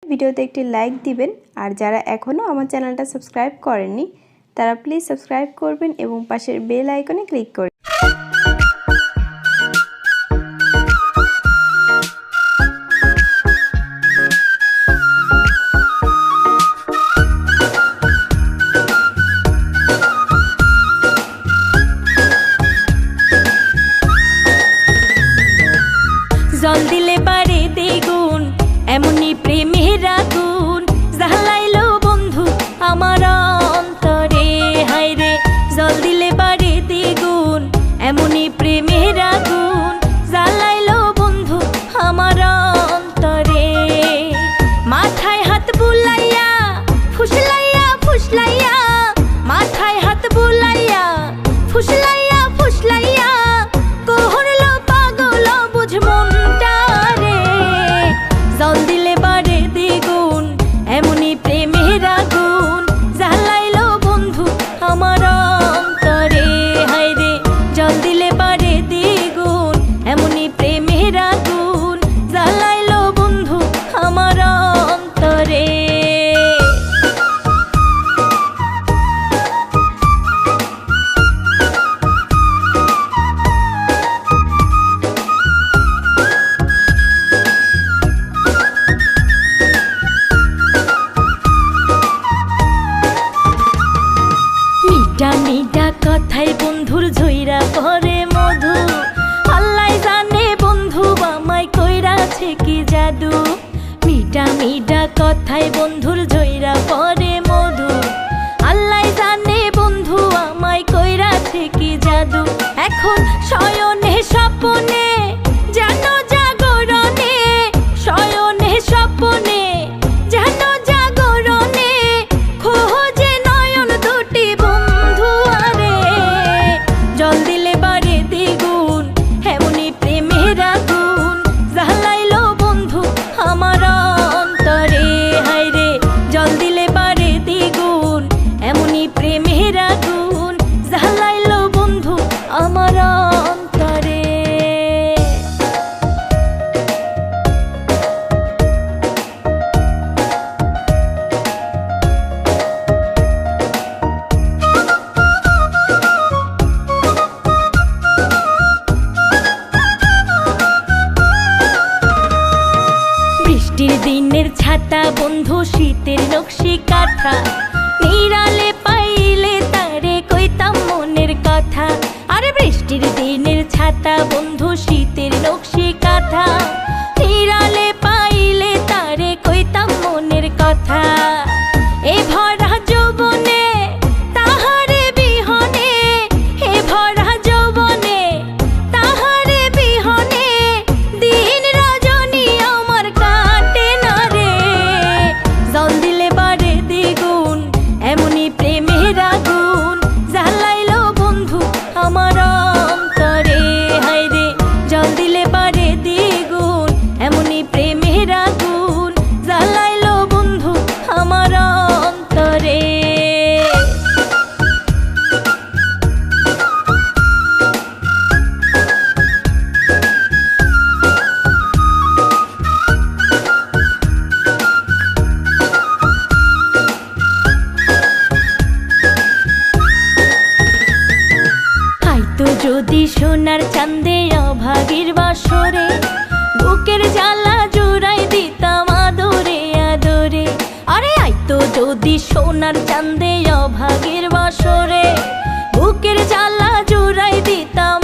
ভিডিওতে একটি লাইক দিবেন আর যারা এখনো আমার চ্যানেলটা সাবস্ক্রাইব করেননি তারা প্লিজ সাবস্ক্রাইব করবেন এবং পাশের বেল আইকনে ক্লিক করবেন। জল দিলে পারে দ্বিগুণ এমনি প্রেমের আগুন জ্বালাইলো বন্ধু আমার অন্তরে। হায় রে জল দিলে পারে দ্বিগুণ এমনি প্রেমের আগুন জ্বালাইলো বন্ধু আমার অন্তরে। মাথায় হাত বুলাইয়া ফুসলাইয়া ফুসলাইয়া মাথায় হাত বুলাইয়া ফুসলাইয়া ফুসলাইয়া কোহরলো পাগল বুঝ মনটা রে। জল দিলে বাড়ে দ্বিগুণ এমনি প্রেমের আগুন জ্বালাইলো বন্ধু আমার অন্তরে। হায় রে জল দিলে বাড়ে দ্বিগুণ এমনি প্রেমের আগুন জ্বালাইলো বন্ধু আমার অন্তরে। মিঠা মিঠা কথাই বন্ধুর ঝইরা পরে মধু আল্লাহ জানে বন্ধু আমায় কইরাছে কি জাদু। মিঠা মিঠা কথাই বন্ধুর ঝইরা পরে মধু আল্লাহ জানে বন্ধু আমায় কইরাছে কি জাদু। এখন শয়নে স্বপনে যেন জাগরণে শয়নে স্বপনে যেন জাগরণে খোঁজে নয়ন দুটি বন্ধু আরে। জল দিলে বাড়ে দ্বিগুণ এমনি প্রেমের আগুন জ্বালাইলো বন্ধু আমার অন্তরে। হায় রে জল দিলে বাড়ে দ্বিগুণ এমনি প্রেমের আগুন জ্বালাইলো বন্ধু আমার অন্তরে। বৃষ্টির দিনের ছাতা বন্ধু শীতের নকশি কাঁথা নিরালে পাইলে তারে কইতাম মনের কথা। আরে বৃষ্টির দিনের ছাতা বন্ধু শীতের নকশি কাঁথা নিরালে পাইলে তারে কইতাম মনের কথা। এ ভরা যৌবনে তাহারে বিহনে এ ভরা যৌবনে তাহারে বিহনে দিন রজনী আমার কাটে না রে। জল দিলে বাড়ে দ্বিগুণ এমনি প্রেমের আগুন জ্বালাইলো বন্ধু আমার অন্তরে। হায় রে জল দিলে বাড়ে দ্বিগুণ এমনি প্রেমের আগুন জ্বালাইলো বন্ধু আমার অন্তরে। হয়তো যদি সোনার চাঁদে অভাগীর বাসরে বুকের জ্বালা জুড়াই দিতাম আদরে আদরে। আরে আইতো যদি সোনার চাঁদে অভাগীর বাসরে বুকের জ্বালা জুড়াই দিতাম